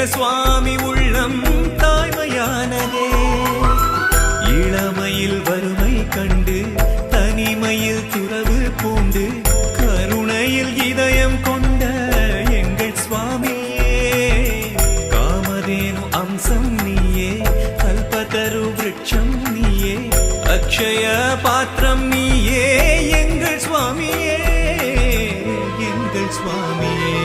சுவாமி உள்ளம் தாய்மையானதே. இளமையில் வறுமை கண்டு தனிமையில் துறவு பூண்டு கருணையில் இதயம் கொண்ட எங்கள் சுவாமியே. காமதேனு அம்சம் நீயே, கல்பதரு விருட்சம் நீயே, அக்ஷய பாத்திரம் நீயே எங்கள் சுவாமியே, எங்கள் சுவாமியே.